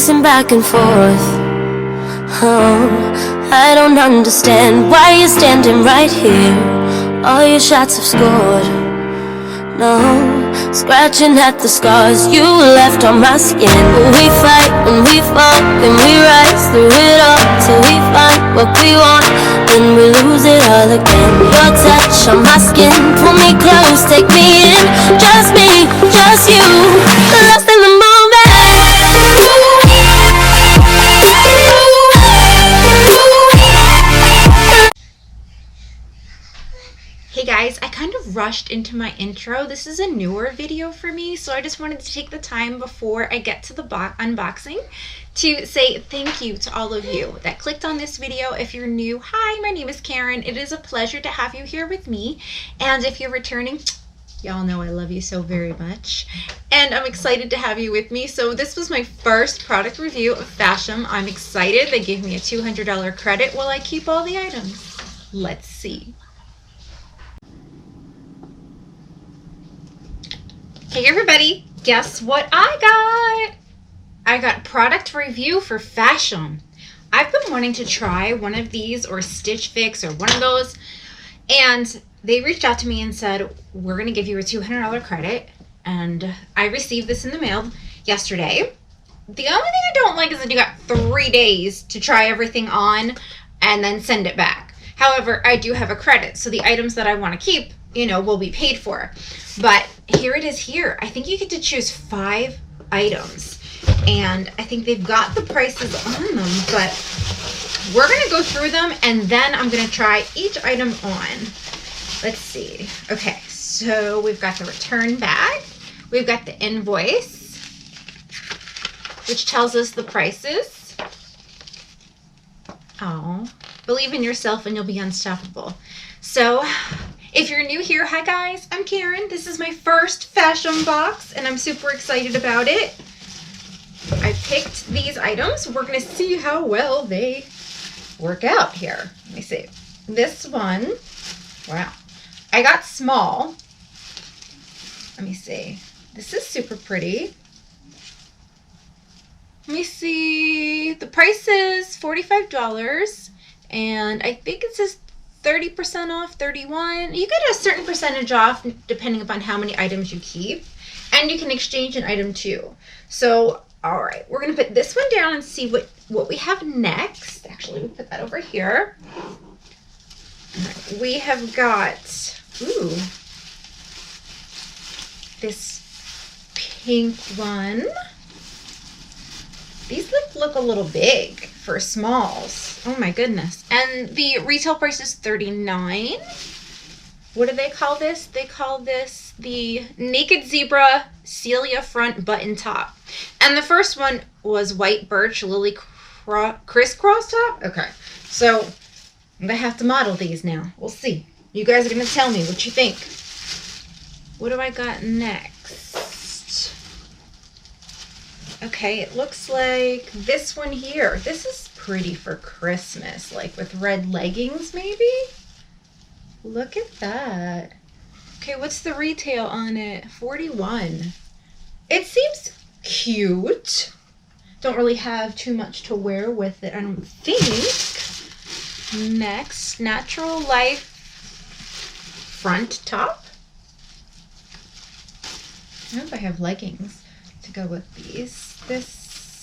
pacing back and forth. Oh, I don't understand why you're standing right here. All your shots have scored. No, scratching at the scars you left on my skin. We fight and we fall and we rise through it all till we find what we want, then we lose it all again. Your touch on my skin, pull me close, take me in. Just me, just you, lost in the moment. Hey guys, I kind of rushed into my intro. This is a newer video for me, so I just wanted to take the time before I get to the unboxing to say thank you to all of you that clicked on this video. If you're new, hi, my name is Karen. It is a pleasure to have you here with me. And if you're returning, y'all know I love you so very much. And I'm excited to have you with me. So this was my first product review of Fashom. I'm excited. They gave me a $200 credit while I keep all the items. Let's see. Hey everybody, guess what I got? I got product review for Fashom. I've been wanting to try one of these or Stitch Fix or one of those, and they reached out to me and said, we're gonna give you a $200 credit, and I received this in the mail yesterday. The only thing I don't like is that you got 3 days to try everything on and then send it back. However, I do have a credit, so the items that I want to keep, you know, will be paid for. But here it is here. I think you get to choose 5 items. And I think they've got the prices on them, but we're going to go through them and then I'm going to try each item on. Let's see. Okay, so we've got the return bag. We've got the invoice, which tells us the prices. Oh, believe in yourself and you'll be unstoppable. So if you're new here, hi guys, I'm Karen. This is my first Fashom box and I'm super excited about it. I picked these items. We're going to see how well they work out here. Let me see. This one, wow. I got small. Let me see. This is super pretty. Let me see. The price is $45 and I think it says 30% off, 31. You get a certain percentage off depending upon how many items you keep, and you can exchange an item too. So, all right, we're gonna put this one down and see what we have next. Actually, we'll put that over here. All right, we have got, ooh, this pink one. These look a little big for smalls. Oh my goodness. And the retail price is $39. What do they call this? They call this the Naked Zebra Celia Front Button Top. And the first one was White Birch Lily Crisscross Top. Okay, so I'm gonna have to model these now. We'll see. You guys are gonna tell me what you think. What do I got next? Okay, it looks like this one here. This is pretty for Christmas, like with red leggings maybe? Look at that. Okay, what's the retail on it? $41. It seems cute. Don't really have too much to wear with it, I don't think. Next, Natural Life Front Top. I hope I have leggings to go with these.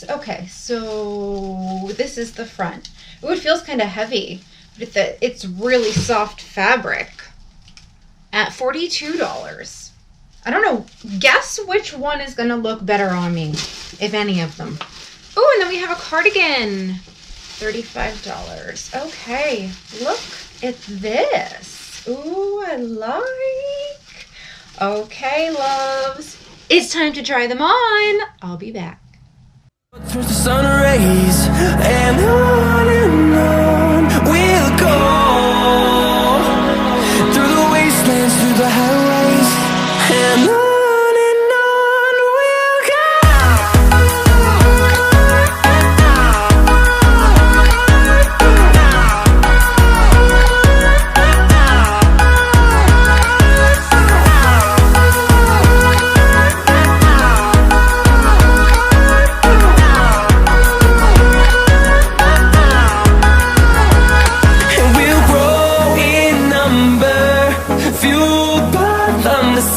Okay, so this is the front. Ooh, it feels kind of heavy, but it's really soft fabric at $42. I don't know. Guess which one is going to look better on me, if any of them. Oh, and then we have a cardigan. $35. Okay, look at this. Ooh, I like. Okay, loves. It's time to try them on. I'll be back. Turns the sun rays and on we'll go through the wastelands, through the highways, and on we'll go.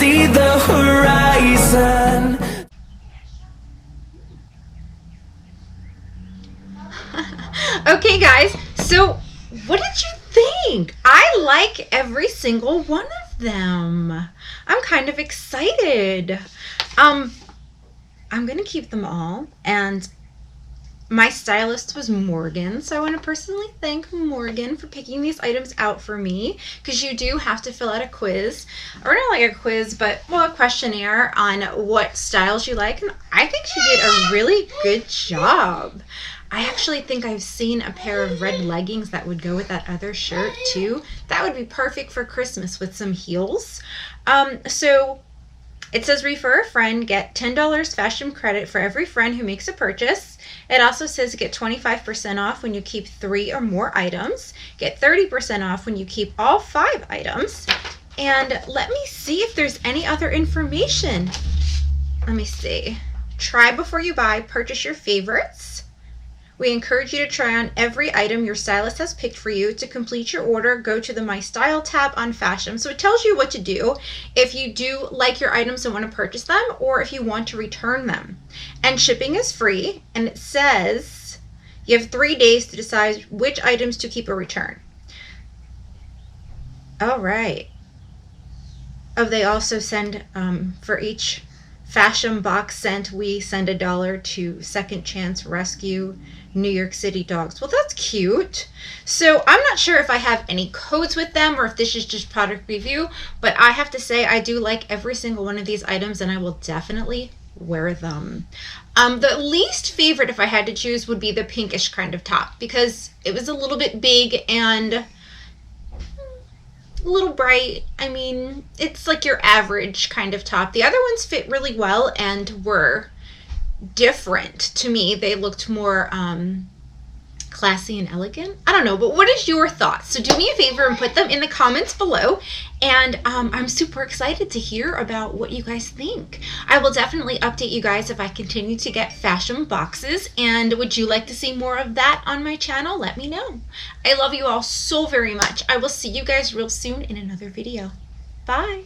see the horizon. Okay guys, so what did you think? I like every single one of them. I'm kind of excited. I'm gonna keep them all, and my stylist was Morgan, so I want to personally thank Morgan for picking these items out for me, because you do have to fill out a quiz, or not like a quiz, but well, a questionnaire on what styles you like, and I think she did a really good job. I actually think I've seen a pair of red leggings that would go with that other shirt too. That would be perfect for Christmas with some heels. So it says refer a friend, get $10 Fashom credit for every friend who makes a purchase. It also says get 25% off when you keep 3 or more items. Get 30% off when you keep all 5 items. And let me see if there's any other information. Let me see. Try before you buy, purchase your favorites. We encourage you to try on every item your stylist has picked for you. To complete your order, go to the My Style tab on Fashom. So it tells you what to do if you do like your items and want to purchase them, or if you want to return them. And shipping is free, and it says you have 3 days to decide which items to keep or return. All right. Oh, they also send, for each Fashom box sent, we send $1 to Second Chance Rescue New York City Dogs. Well, that's cute. So I'm not sure if I have any codes with them or if this is just product review, but I have to say I do like every single one of these items, and I will definitely wear them. The least favorite, if I had to choose, would be the pinkish kind of top, because it was a little bit big and a little bright. I mean, it's like your average kind of top. The other ones fit really well and were different to me. They looked more classy and elegant. I don't know, but what is your thoughts? So do me a favor and put them in the comments below, and I'm super excited to hear about what you guys think. I will definitely update you guys if I continue to get Fashom boxes, and would you like to see more of that on my channel? Let me know. I love you all so very much. I will see you guys real soon in another video. Bye.